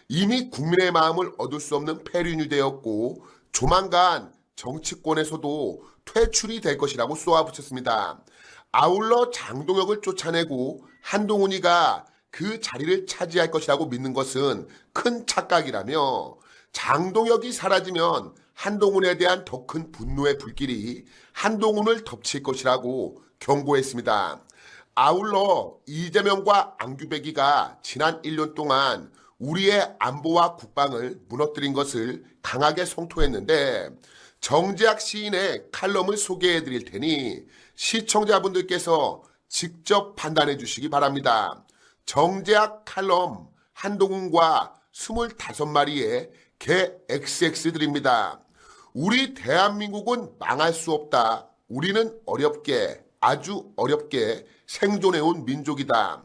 이미 국민의 마음을 얻을 수 없는 패륜이 되었고 조만간 정치권에서도 퇴출이 될 것이라고 쏘아붙였습니다. 아울러 장동혁을 쫓아내고 한동훈이가 그 자리를 차지할 것이라고 믿는 것은 큰 착각이라며 장동혁이 사라지면 한동훈에 대한 더 큰 분노의 불길이 한동훈을 덮칠 것이라고 경고했습니다. 아울러 이재명과 안규배기가 지난 1년 동안 우리의 안보와 국방을 무너뜨린 것을 강하게 성토했는데 정재학 시인의 칼럼을 소개해 드릴 테니 시청자분들께서 직접 판단해 주시기 바랍니다. 정재학 칼럼 한동훈과 25마리의 개 XX 드립니다. 우리 대한민국은 망할 수 없다. 우리는 어렵게 아주 어렵게 생존해온 민족이다.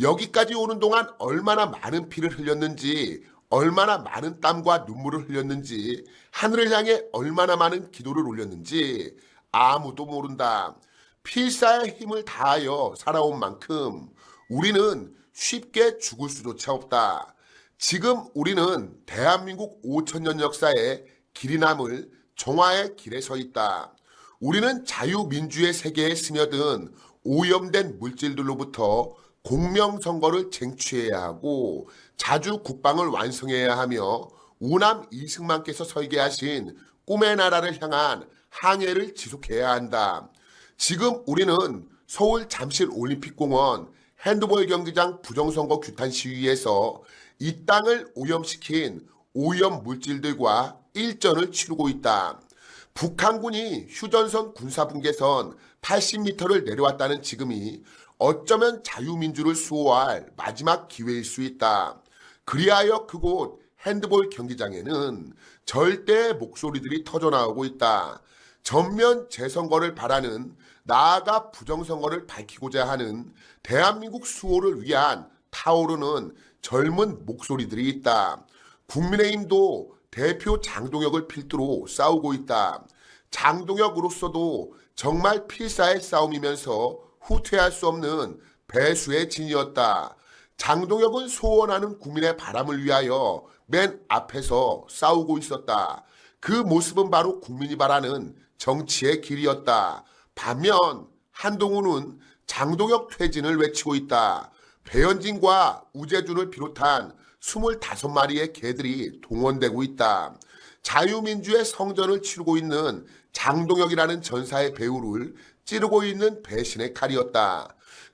여기까지 오는 동안 얼마나 많은 피를 흘렸는지 얼마나 많은 땀과 눈물을 흘렸는지 하늘을 향해 얼마나 많은 기도를 올렸는지 아무도 모른다. 필사의 힘을 다하여 살아온 만큼 우리는 쉽게 죽을 수조차 없다. 지금 우리는 대한민국 5천년 역사의 길이 남을 정화의 길에 서 있다. 우리는 자유민주의 세계에 스며든 오염된 물질들로부터 공명선거를 쟁취해야 하고 자주 국방을 완성해야 하며 우남 이승만께서 설계하신 꿈의 나라를 향한 항해를 지속해야 한다. 지금 우리는 서울 잠실올림픽공원 핸드볼 경기장 부정선거 규탄 시위에서 이 땅을 오염시킨 오염 물질들과 일전을 치르고 있다. 북한군이 휴전선 군사분계선 80m를 내려왔다는 지금이 어쩌면 자유민주를 수호할 마지막 기회일 수 있다. 그리하여 그곳 핸드볼 경기장에는 절대의 목소리들이 터져나오고 있다. 전면 재선거를 바라는 나아가 부정선거를 밝히고자 하는 대한민국 수호를 위한 타오르는 젊은 목소리들이 있다. 국민의힘도 대표 장동혁을 필두로 싸우고 있다. 장동혁으로서도 정말 필사의 싸움이면서 후퇴할 수 없는 배수의 진이었다. 장동혁은 소원하는 국민의 바람을 위하여 맨 앞에서 싸우고 있었다. 그 모습은 바로 국민이 바라는 정치의 길이었다. 반면 한동훈은 장동혁 퇴진을 외치고 있다. 배현진과 우재준을 비롯한 25마리의 개들이 동원되고 있다. 자유민주의 성전을 치르고 있는 장동혁이라는 전사의 배후를 찌르고 있는 배신의 칼이었다.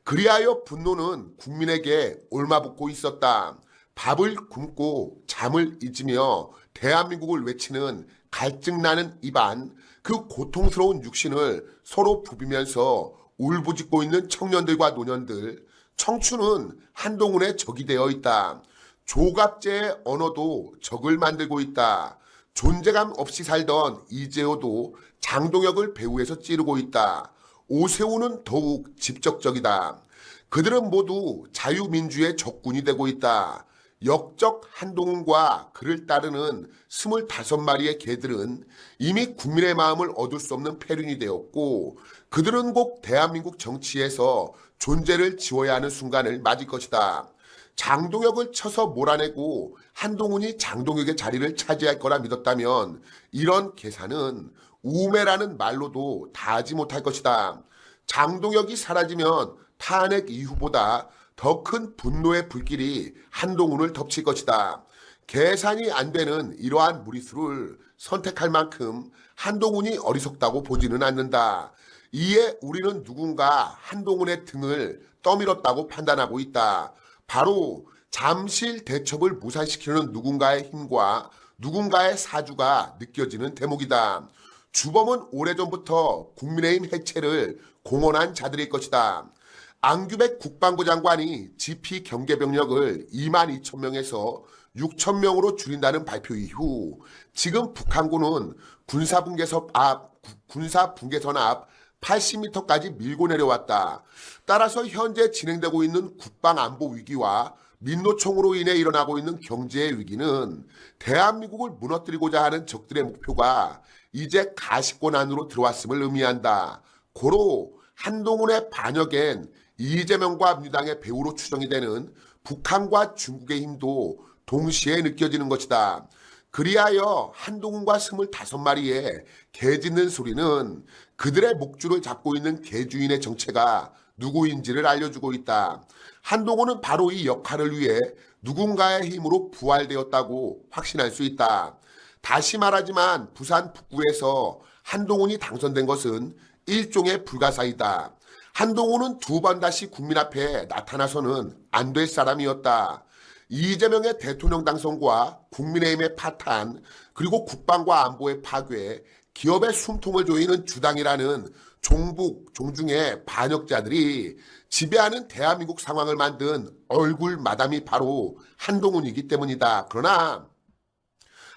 그리하여 분노는 국민에게 옮아붙고 있었다. 밥을 굶고 잠을 잊으며 대한민국을 외치는 갈증나는 입안, 그 고통스러운 육신을 서로 부비면서 울부짖고 있는 청년들과 노년들, 청춘은 한동훈의 적이 되어 있다. 조갑제의 언어도 적을 만들고 있다. 존재감 없이 살던 이재호도 장동혁을 배후에서 찌르고 있다. 오세훈은 더욱 직접적이다. 그들은 모두 자유민주의 적군이 되고 있다. 역적 한동훈과 그를 따르는 25마리의 개들은 이미 국민의 마음을 얻을 수 없는 패륜이 되었고 그들은 꼭 대한민국 정치에서 존재를 지워야 하는 순간을 맞을 것이다. 장동혁을 쳐서 몰아내고 한동훈이 장동혁의 자리를 차지할 거라 믿었다면 이런 계산은 우매라는 말로도 다하지 못할 것이다. 장동혁이 사라지면 탄핵 이후보다 더 큰 분노의 불길이 한동훈을 덮칠 것이다. 계산이 안 되는 이러한 무리수를 선택할 만큼 한동훈이 어리석다고 보지는 않는다. 이에 우리는 누군가 한동훈의 등을 떠밀었다고 판단하고 있다. 바로 잠실 대첩을 무산시키는 누군가의 힘과 누군가의 사주가 느껴지는 대목이다. 주범은 오래전부터 국민의힘 해체를 공언한 자들일 것이다. 안규백 국방부 장관이 GP 경계병력을 22,000명에서 6,000명으로 줄인다는 발표 이후 지금 북한군은 군사분계선 앞 80m까지 밀고 내려왔다. 따라서 현재 진행되고 있는 국방안보 위기와 민노총으로 인해 일어나고 있는 경제의 위기는 대한민국을 무너뜨리고자 하는 적들의 목표가 이제 가시권 안으로 들어왔음을 의미한다. 고로 한동훈의 반역엔 이재명과 민주당의 배후로 추정이 되는 북한과 중국의 힘도 동시에 느껴지는 것이다. 그리하여 한동훈과 25마리의 개 짖는 소리는 그들의 목줄을 잡고 있는 개주인의 정체가 누구인지를 알려주고 있다. 한동훈은 바로 이 역할을 위해 누군가의 힘으로 부활되었다고 확신할 수 있다. 다시 말하지만 부산 북구에서 한동훈이 당선된 것은 일종의 불가사이다. 한동훈은 2번 다시 국민 앞에 나타나서는 안 될 사람이었다. 이재명의 대통령 당선과 국민의힘의 파탄, 그리고 국방과 안보의 파괴, 기업의 숨통을 조이는 주당이라는 종북, 종중의 반역자들이 지배하는 대한민국 상황을 만든 얼굴 마담이 바로 한동훈이기 때문이다. 그러나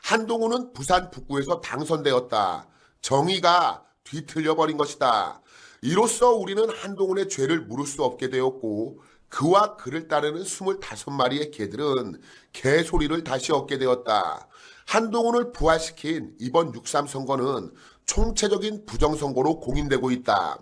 한동훈은 부산 북구에서 당선되었다. 정의가 뒤틀려버린 것이다. 이로써 우리는 한동훈의 죄를 물을 수 없게 되었고 그와 그를 따르는 25마리의 개들은 개소리를 다시 얻게 되었다. 한동훈을 부활시킨 이번 6.3 선거는 총체적인 부정선거로 공인되고 있다.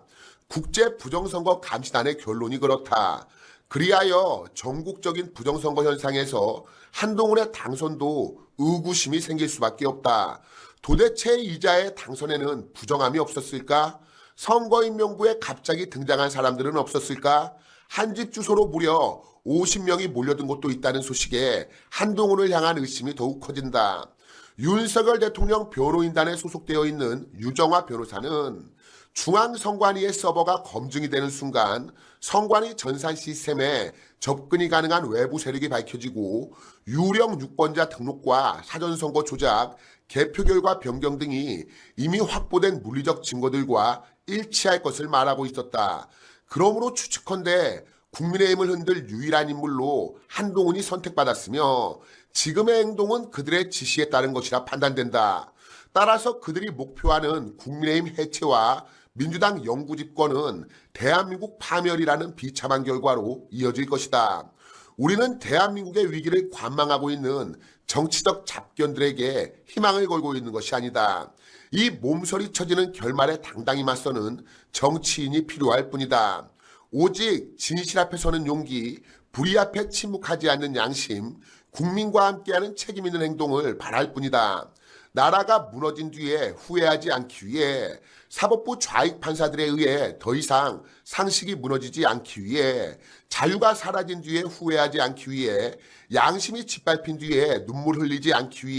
국제부정선거감시단의 결론이 그렇다. 그리하여 전국적인 부정선거 현상에서 한동훈의 당선도 의구심이 생길 수밖에 없다. 도대체 이자의 당선에는 부정함이 없었을까? 선거인 명부에 갑자기 등장한 사람들은 없었을까? 한 집 주소로 무려 50명이 몰려든 곳도 있다는 소식에 한동훈을 향한 의심이 더욱 커진다. 윤석열 대통령 변호인단에 소속되어 있는 유정화 변호사는 중앙선관위의 서버가 검증이 되는 순간 선관위 전산 시스템에 접근이 가능한 외부 세력이 밝혀지고 유령 유권자 등록과 사전선거 조작, 개표 결과 변경 등이 이미 확보된 물리적 증거들과 일치할 것을 말하고 있었다. 그러므로 추측컨대 국민의힘을 흔들 유일한 인물로 한동훈이 선택받았으며 지금의 행동은 그들의 지시에 따른 것이라 판단된다. 따라서 그들이 목표하는 국민의힘 해체와 민주당 영구 집권은 대한민국 파멸이라는 비참한 결과로 이어질 것이다. 우리는 대한민국의 위기를 관망하고 있는 정치적 잡견들에게 희망을 걸고 있는 것이 아니다. 이 몸서리 쳐지는 결말에 당당히 맞서는 정치인이 필요할 뿐이다. 오직 진실 앞에 서는 용기, 불의 앞에 침묵하지 않는 양심, 국민과 함께하는 책임 있는 행동을 바랄 뿐이다. 나라가 무너진 뒤에 후회하지 않기 위해 사법부 좌익 판사들에 의해 더 이상 상식이 무너지지 않기 위해 자유가 사라진 뒤에 후회하지 않기 위해 양심이 짓밟힌 뒤에 눈물 흘리지 않기 위해